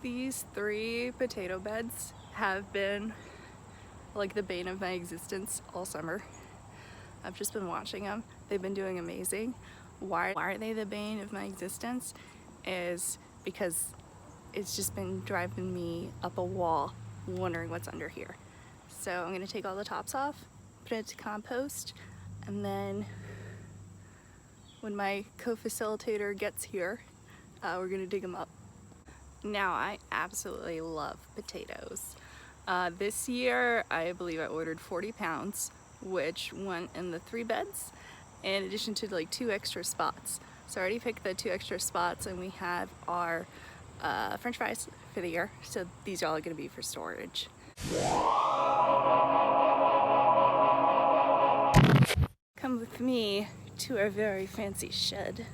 These 3 potato beds have been like the bane of my existence all summer. I've just been watching them. They've been doing amazing. Why are they the bane of my existence? Is because it's just been driving me up a wall wondering what's under here. So I'm gonna take all the tops off, put it to compost, and then when my co-facilitator gets here, we're gonna dig them up. Now, I absolutely love potatoes. This year, I believe I ordered 40 pounds, which went in the 3 beds, in addition to like 2 extra spots. So I already picked the 2 extra spots, and we have our French fries for the year. So these are all gonna be for storage. Come with me to our very fancy shed.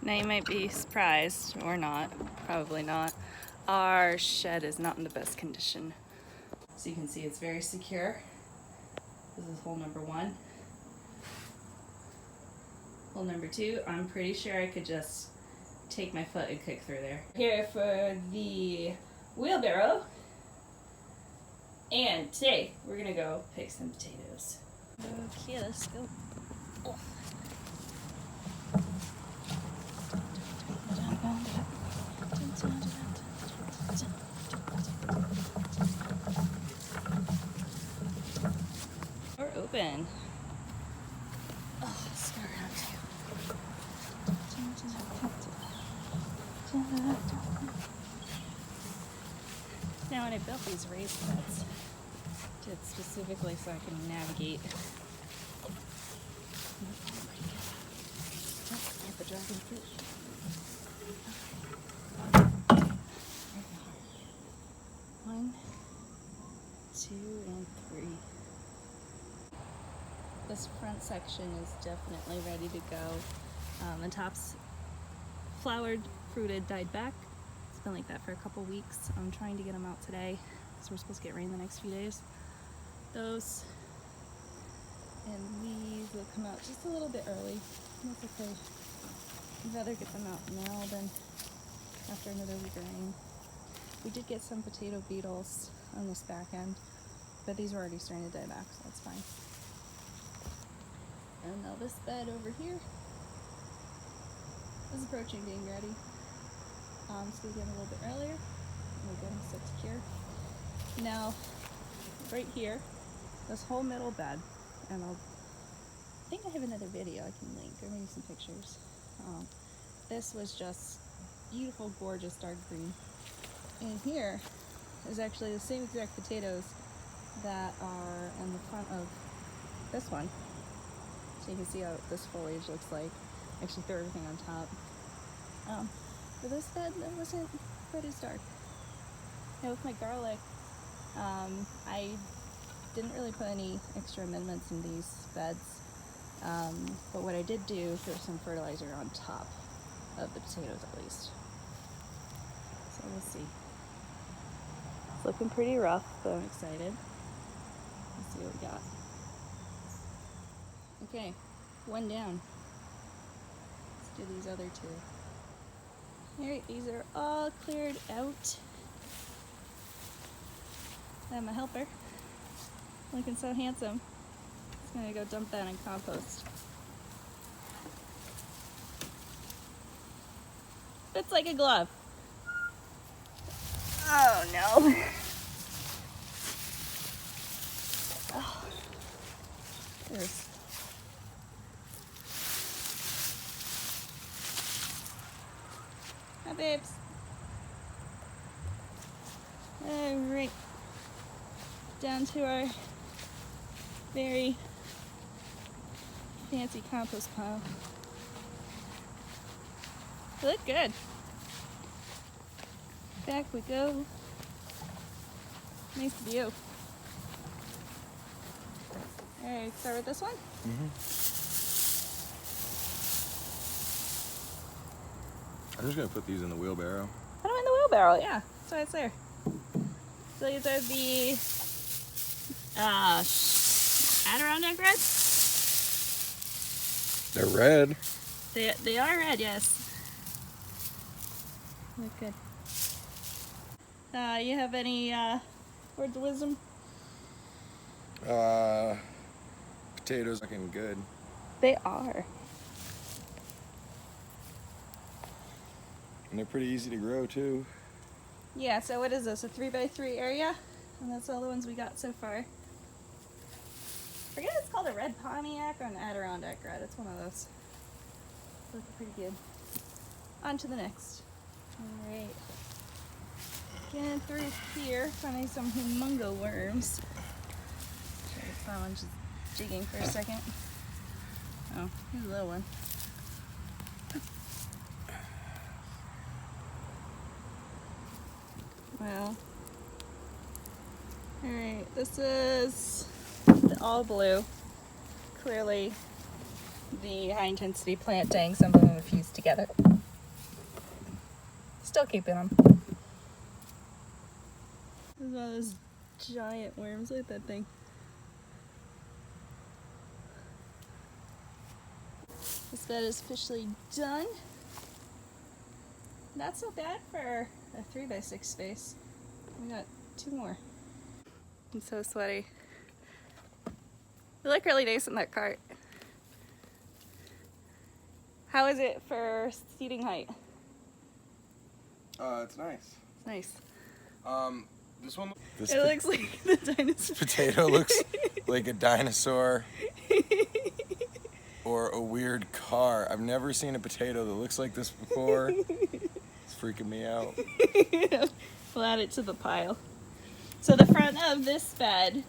Now you might be surprised, or not, probably not. Our shed is not in the best condition. So you can see it's very secure. This is hole number 1. Hole number 2, I'm pretty sure I could just take my foot and kick through there. Here for the wheelbarrow. And today we're gonna go pick some potatoes. Okay, let's go. Oh. We're open. Oh, let's go around too. Now, when I built these raised beds, I did specifically so I can navigate. The dragon fruit. One, 2, and 3. This front section is definitely ready to go. The tops flowered, fruited, died back. It's been like that for a couple weeks. I'm trying to get them out today because we're supposed to get rain the next few days. Those and these will come out just a little bit early. That's okay. I'd rather get them out now than after another week of rain. We did get some potato beetles on this back end, but these were already starting to die back, so that's fine. And now this bed over here is approaching being ready. So we get them a little bit earlier, and we'll get them set secure. Now, right here, this whole middle bed, and I think I have another video I can link, or maybe some pictures. This was just beautiful, gorgeous dark green. And here is actually the same exact potatoes that are in the front of this one. So you can see how this foliage looks like. Actually threw everything on top. For this bed, that wasn't quite as dark. Now with my garlic, I didn't really put any extra amendments in these beds. But what I did do, threw some fertilizer on top of the potatoes at least. So we'll see. It's looking pretty rough, but I'm excited. Let's see what we got. Okay, 1 down. Let's do these other 2. Alright, these are all cleared out. I have my helper, looking so handsome. Just gonna go dump that in compost. Fits like a glove. Oh no. Oh. There's hi babes. Alright. Down to our very fancy compost pile. They look good. Back we go. Nice view. Alright, start with this one? I'm just gonna put these in the wheelbarrow. Put them in the wheelbarrow, yeah. That's why it's there. So these are the Adirondack reds? They're red. They are red, yes. Look good. You have any words of wisdom? Potatoes looking good. They are. And they're pretty easy to grow too. Yeah, so what is this, a 3x3 area? And that's all the ones we got so far. I forget if it's called a red Pontiac or an Adirondack red. It's one of those. Looking pretty good. On to the next. Alright. Getting through here, finding some humongo worms. Someone just jigging for a second. Oh, here's a little one. Well, alright, this is the all blue. Clearly the high intensity planting, some of them have fused together. Still keeping them. This is one of those giant worms. Look at that thing. This bed is officially done. Not so bad for a 3x6 space. We got 2 more. I'm so sweaty. You look really nice in that cart. How is it for seating height? It's nice. It's nice. This one. It looks like the dinosaur. Potato looks like a dinosaur or a weird car. I've never seen a potato that looks like this before. It's freaking me out. We'll add it to the pile. So the front of this bed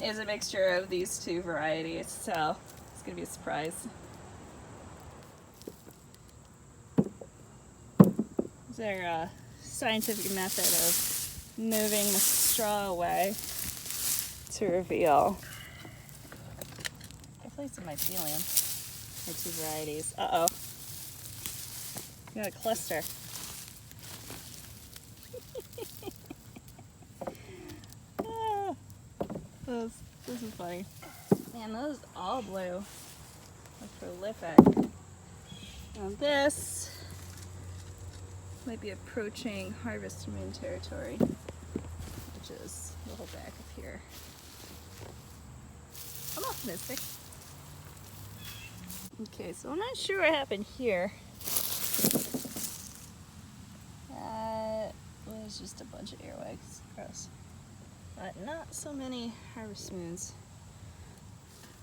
is a mixture of these 2 varieties, so it's gonna be a surprise. Is there a scientific method of moving the straw away to reveal? Definitely some mycelium. Or 2 varieties. Uh-oh. We got a cluster. Ah, this is funny. Man, those all blue are prolific. Now this might be approaching Harvest Moon territory, which is the whole back of here. I'm optimistic. Okay, so I'm not sure what happened here. That was just a bunch of earwags. Gross. But not so many Harvest Moons.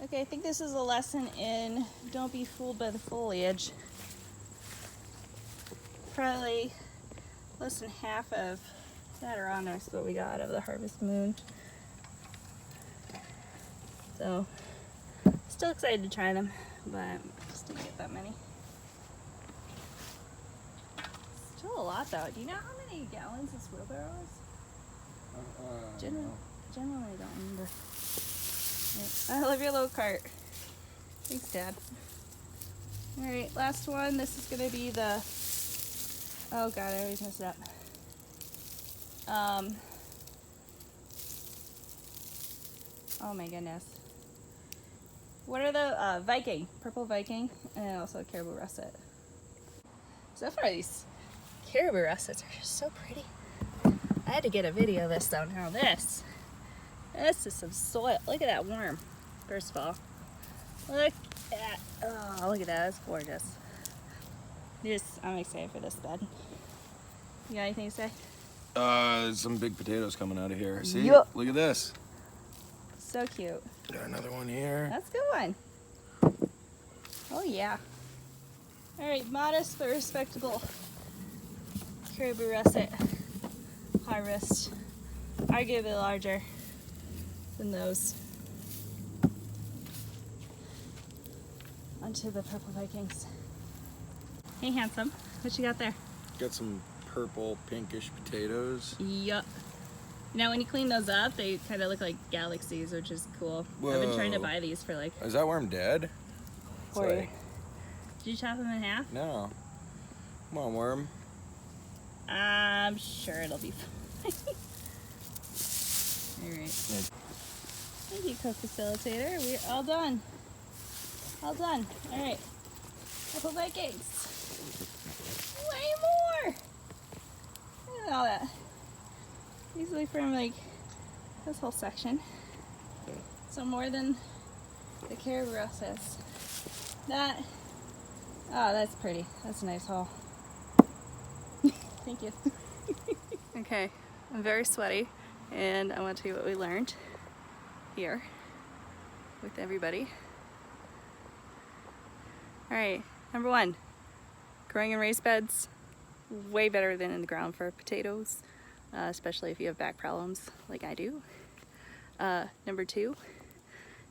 Okay, I think this is a lesson in don't be fooled by the foliage. Probably less than half of Adirondacks what we got of the Harvest Moon. So, still excited to try them, but just didn't get that many. Still a lot though. Do you know how many gallons this wheelbarrow is? Generally, I don't remember. I love your little cart. Thanks, Dad. Alright, last one. This is going to be the... Oh god, I always mess it up. Oh my goodness. What are the Viking? Purple Viking, and also Caribou Russet. So far, these Caribou Russets are just so pretty. I had to get a video of this though. Now this is some soil. Look at that worm. First of all, look at look at that. That's gorgeous. I'm excited for this bed. You got anything to say? Some big potatoes coming out of here. See? Yup. Look at this. So cute. Got another one here. That's a good one. Oh yeah. All right, modest but respectable Caribou Russet harvest. Arguably larger than those. Onto the Purple Vikings. Hey, handsome. What you got there? Got some purple, pinkish potatoes. Yup. Now, when you clean those up, they kind of look like galaxies, which is cool. I've been trying to buy these for like... Is that worm dead? For you. Did you chop them in half? No. Come on, worm. I'm sure it'll be fine. Alright. Thank you, co-facilitator. We're all done. All done. Alright. Purple Vikings. Way more! Look at all that. easily from like this whole section. So more than the caribou russes. That, oh, that's pretty. That's a nice haul. Thank you. Okay, I'm very sweaty, and I want to tell you what we learned here with everybody. All right, number one, growing in raised beds, way better than in the ground for potatoes, especially if you have back problems like I do. Number two,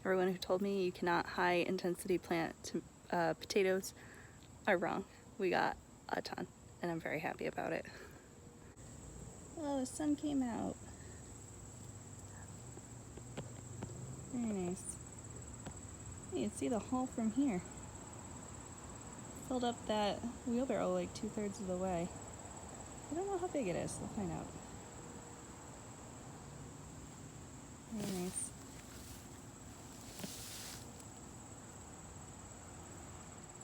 everyone who told me you cannot high intensity plant potatoes are wrong. We got a ton, and I'm very happy about it. Oh, the sun came out. Very nice. You can see the haul from here. Filled up that wheelbarrow like 2/3 of the way. I don't know how big it is. We'll find out. Very nice.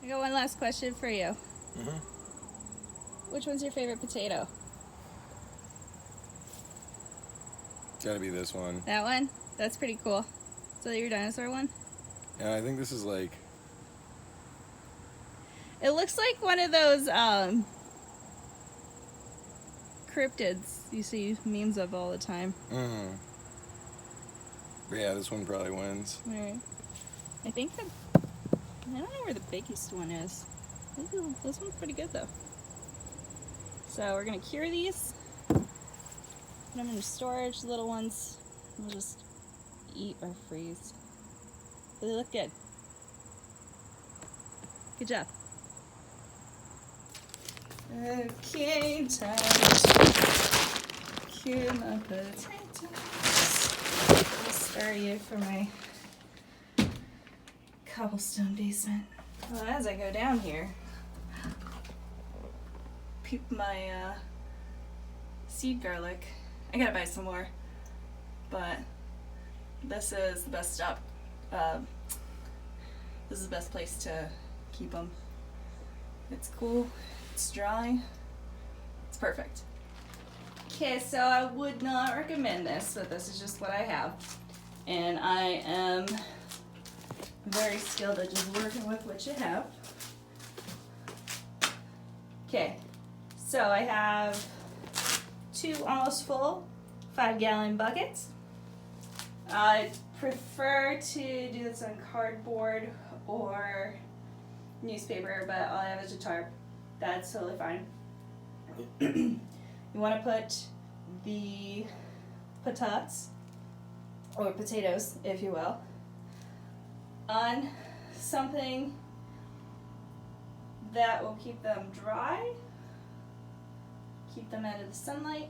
I got one last question for you. Which one's your favorite potato? Gotta be this one. That one? That's pretty cool. Is that your dinosaur one? Yeah, I think this is like... It looks like one of those cryptids you see memes of all the time. But yeah, this one probably wins. Alright. I think that... I don't know where the biggest one is. This one's pretty good though. So we're gonna cure these. Put them in storage, little ones. We'll just eat or freeze. But they look good. Good job. Okay, time to cure my potatoes. I'll spare you for my cobblestone basement. Well, as I go down here, peep my seed garlic. I gotta buy some more, but this is the best stop. This is the best place to keep them. It's cool, it's dry, it's perfect. Okay, so I would not recommend this, but this is just what I have. And I am very skilled at just working with what you have. Okay, so I have 2 almost full 5-gallon buckets. I prefer to do this on cardboard or newspaper, but all I have is a tarp. That's totally fine. You want to put the patatas, or potatoes, if you will, on something that will keep them dry, keep them out of the sunlight,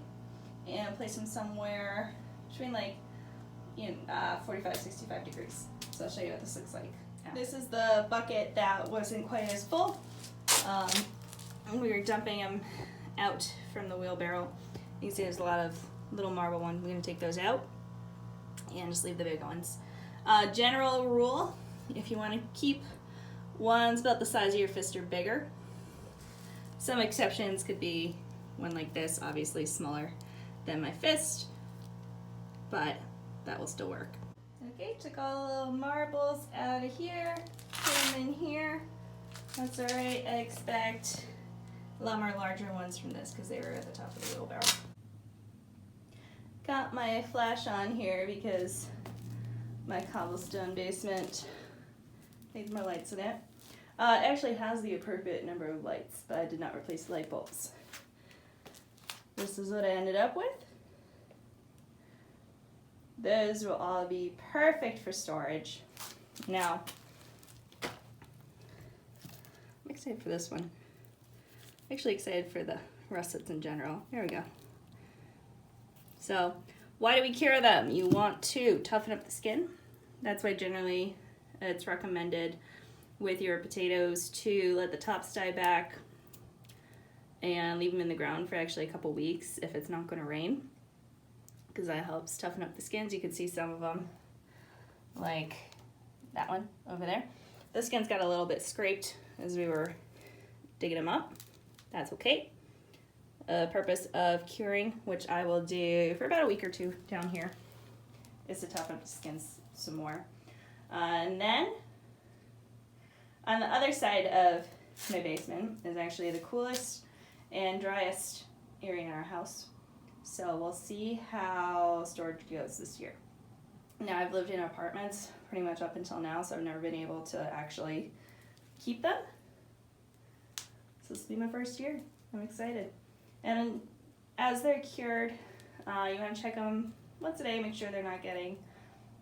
and place them somewhere between like 45-65 degrees. So I'll show you what this looks like. This is the bucket that wasn't quite as full. We were dumping them out from the wheelbarrow. You can see there's a lot of little marble ones. We're going to take those out and just leave the big ones. General rule, if you want to keep ones about the size of your fist or bigger. Some exceptions could be one like this, obviously smaller than my fist, but that will still work. Okay, took all the little marbles out of here, put them in here. That's alright. I expect a lot more larger ones from this because they were at the top of the wheelbarrow. Got my flash on here because my cobblestone basement needs more lights in it. It actually has the appropriate number of lights, but I did not replace the light bulbs. This is what I ended up with. Those will all be perfect for storage. Now, I'm excited for this one. I'm actually excited for the russets in general. There we go. So, why do we cure them? You want to toughen up the skin. That's why generally it's recommended with your potatoes to let the tops die back and leave them in the ground for actually a couple weeks if it's not going to rain, because that helps toughen up the skins. You can see some of them, like that one over there. The skin's got a little bit scraped as we were digging them up. That's okay. purpose of curing, which I will do for about a week or two down here, is to toughen up the skins some more. And then on the other side of my basement is actually the coolest and driest area in our house. So we'll see how storage goes this year. Now, I've lived in apartments pretty much up until now, so I've never been able to actually keep them. So this will be my first year. I'm excited. And as they're cured, you want to check them once a day, make sure they're not getting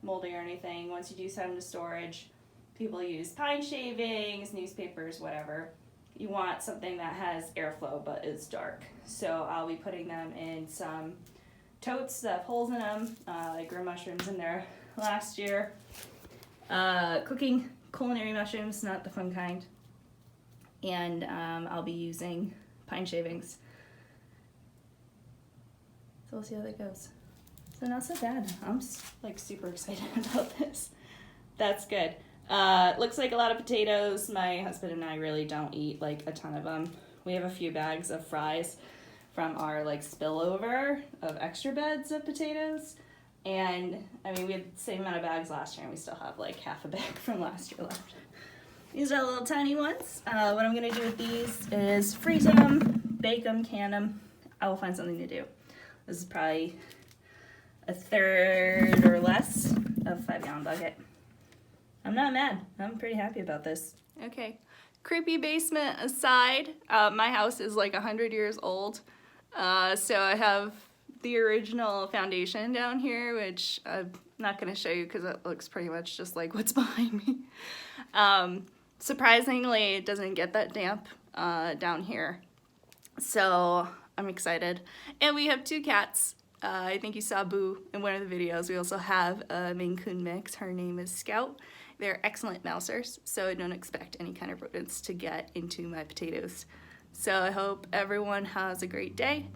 moldy or anything. Once you do send them to storage, people use pine shavings, newspapers, whatever. You want something that has airflow but is dark. So I'll be putting them in some totes that have holes in them. I grew mushrooms in there last year. Cooking culinary mushrooms, not the fun kind. And I'll be using pine shavings. So we'll see how that goes. So not so bad. I'm like super excited about this. That's good. Looks like a lot of potatoes. My husband and I really don't eat like a ton of them. We have a few bags of fries from our like spillover of extra beds of potatoes. And I mean, we had the same amount of bags last year and we still have like half a bag from last year left. These are little tiny ones. What I'm gonna do with these is freeze them, bake them, can them. I will find something to do. This is probably a third or less of a 5-gallon bucket. I'm not mad. I'm pretty happy about this. Okay, creepy basement aside, my house is like 100 years old. So I have the original foundation down here, which I'm not going to show you because it looks pretty much just like what's behind me. Surprisingly, it doesn't get that damp down here. So I'm excited. And we have 2 cats. I think you saw Boo in one of the videos. We also have a Maine Coon mix. Her name is Scout. They're excellent mousers, so I don't expect any kind of rodents to get into my potatoes. So I hope everyone has a great day.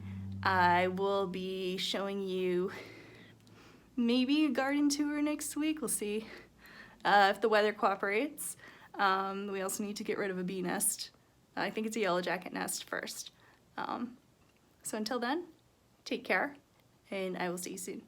I will be showing you maybe a garden tour next week. We'll see if the weather cooperates. We also need to get rid of a bee nest. I think it's a yellow jacket nest first. So until then, take care, and I will see you soon.